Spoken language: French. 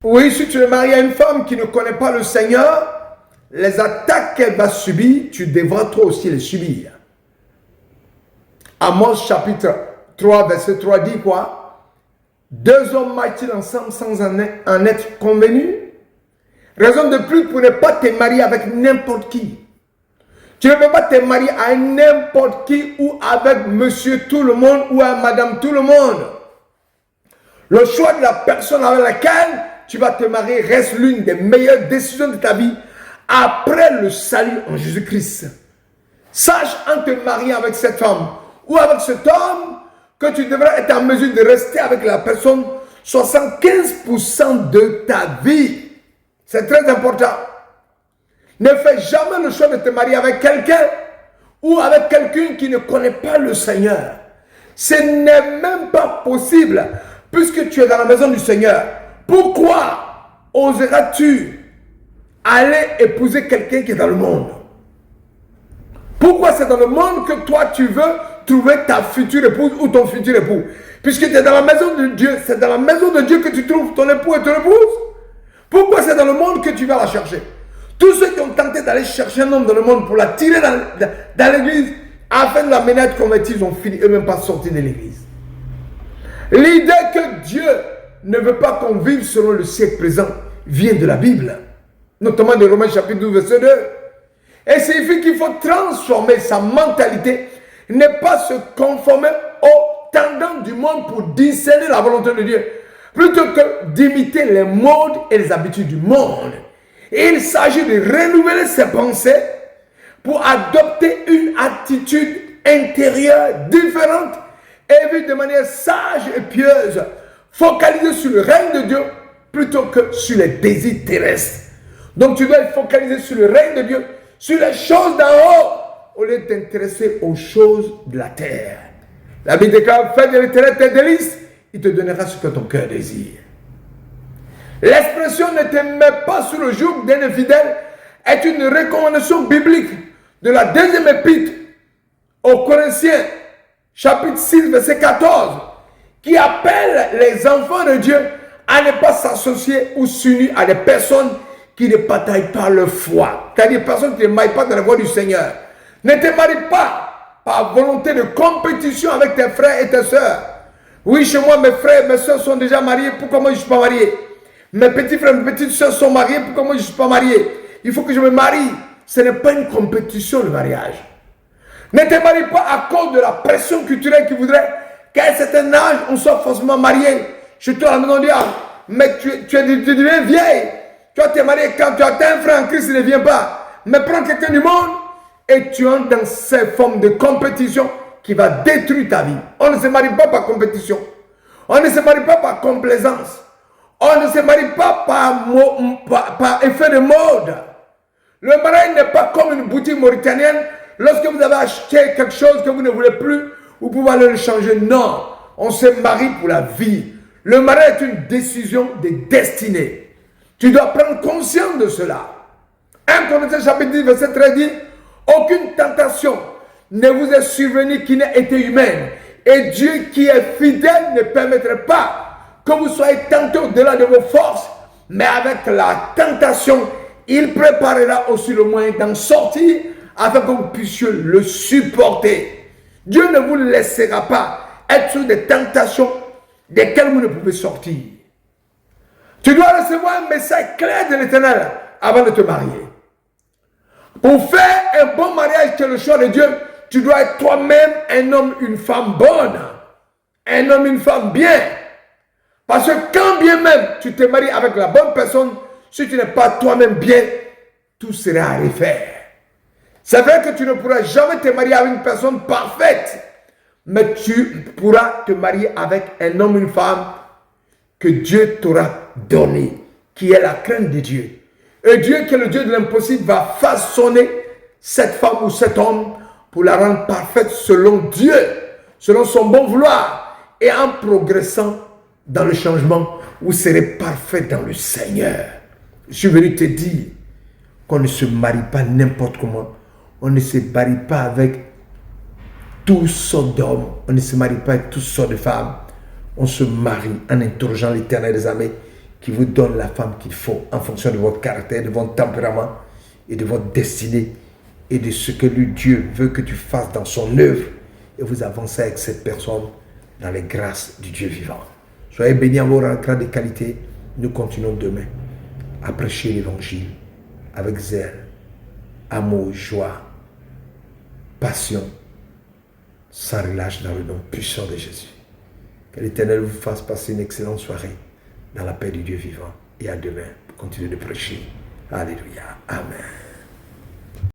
Oui, si tu es marié à une femme qui ne connaît pas le Seigneur, les attaques qu'elle va subir, tu devras toi aussi les subir. Amos chapitre 3, verset 3 dit quoi? Deux hommes marchent ensemble sans en être convenus. Raison de plus pour ne pas te marier avec n'importe qui. Tu ne peux pas te marier à n'importe qui ou avec monsieur tout le monde ou à madame tout le monde. Le choix de la personne avec laquelle tu vas te marier reste l'une des meilleures décisions de ta vie après le salut en Jésus-Christ. Sache en te mariant avec cette femme ou avec cet homme que tu devrais être en mesure de rester avec la personne 75% de ta vie. C'est très important. Ne fais jamais le choix de te marier avec quelqu'un ou avec quelqu'un qui ne connaît pas le Seigneur. Ce n'est même pas possible puisque tu es dans la maison du Seigneur. Pourquoi oseras-tu aller épouser quelqu'un qui est dans le monde? Pourquoi c'est dans le monde que toi tu veux trouver ta future épouse ou ton futur époux? Puisque tu es dans la maison de Dieu, c'est dans la maison de Dieu que tu trouves ton époux et ton épouse. Pourquoi c'est dans le monde que tu vas la chercher? Tous ceux qui ont tenté d'aller chercher un homme dans le monde pour l'attirer dans l'église afin de l'amener à être converti, ils ont fini eux-mêmes pas sortis de l'église. L'idée que Dieu ne veut pas qu'on vive selon le siècle présent vient de la Bible, notamment de Romains chapitre 12, verset 2. Et signifie qu'il faut transformer sa mentalité, ne pas se conformer aux tendances du monde pour discerner la volonté de Dieu, plutôt que d'imiter les modes et les habitudes du monde. Et il s'agit de renouveler ses pensées pour adopter une attitude intérieure différente et vivre de manière sage et pieuse, focalisée sur le règne de Dieu plutôt que sur les désirs terrestres. Donc tu dois être focalisé sur le règne de Dieu, sur les choses d'en haut, au lieu de t'intéresser aux choses de la terre. La Bible déclare, fais de l'Éternel tes délices, il te donnera ce que ton cœur désire. L'expression ne te met pas sous le joug d'un infidèle est une recommandation biblique de la deuxième épître aux Corinthiens, chapitre 6, verset 14, qui appelle les enfants de Dieu à ne pas s'associer ou s'unir à des personnes qui ne partagent pas leur foi. C'est-à-dire des personnes qui ne marient pas dans la voie du Seigneur. Ne te marie pas par volonté de compétition avec tes frères et tes sœurs. Oui, chez moi, mes frères et mes sœurs sont déjà mariés. Pourquoi moi je ne suis pas marié? Mes petits frères et mes petites sœurs sont mariés. Pourquoi moi je ne suis pas marié? Il faut que je me marie. Ce n'est pas une compétition, le mariage. Ne te marie pas à cause de la pression culturelle qui voudrait qu'à un certain âge, on soit forcément marié. Je te ramène en disant, mais tu deviens vieille. Tu vas te marier quand tu as un frère en Christ, il ne vient pas. Mais prends quelqu'un du monde et tu entres dans cette forme de compétition qui va détruire ta vie. On ne se marie pas par compétition. On ne se marie pas par complaisance. On ne se marie pas par effet de mode. Le mariage n'est pas comme une boutique mauritanienne. Lorsque vous avez acheté quelque chose que vous ne voulez plus, vous pouvez aller le changer. Non, on se marie pour la vie. Le mariage est une décision de destinée. Tu dois prendre conscience de cela. 1 Corinthiens chapitre 10, verset 13 dit, aucune tentation ne vous est survenue qui n'ait été humaine. Et Dieu qui est fidèle ne permettrait pas que vous soyez tentés au-delà de vos forces. Mais avec la tentation, il préparera aussi le moyen d'en sortir afin que vous puissiez le supporter. Dieu ne vous laissera pas être sur des tentations desquelles vous ne pouvez sortir. Tu dois recevoir un message clair de l'Éternel avant de te marier. Pour faire un bon mariage qui est le choix de Dieu, tu dois être toi-même un homme, une femme bonne. Un homme, une femme bien. Parce que quand bien même tu te maries avec la bonne personne, si tu n'es pas toi-même bien, tout sera à refaire. C'est vrai que tu ne pourras jamais te marier avec une personne parfaite, mais tu pourras te marier avec un homme, une femme que Dieu t'aura donné, qui est la crainte de Dieu. Et Dieu, qui est le Dieu de l'impossible, va façonner cette femme ou cet homme pour la rendre parfaite selon Dieu, selon son bon vouloir, et en progressant dans le changement, vous serez parfait dans le Seigneur. Je suis venu te dire qu'on ne se marie pas n'importe comment. On ne se marie pas avec toutes sortes d'hommes. On ne se marie pas avec toutes sortes de femmes. On se marie en interrogeant l'Éternel des armées qui vous donne la femme qu'il faut en fonction de votre caractère, de votre tempérament et de votre destinée et de ce que le Dieu veut que tu fasses dans son œuvre. Et vous avancez avec cette personne dans les grâces du Dieu vivant. Soyez bénis en vos rencontres de qualité. Nous continuons demain à prêcher l'évangile avec zèle, amour, joie, passion, sans relâche dans le nom puissant de Jésus. Que l'Éternel vous fasse passer une excellente soirée dans la paix du Dieu vivant. Et à demain pour continuer de prêcher. Alléluia. Amen.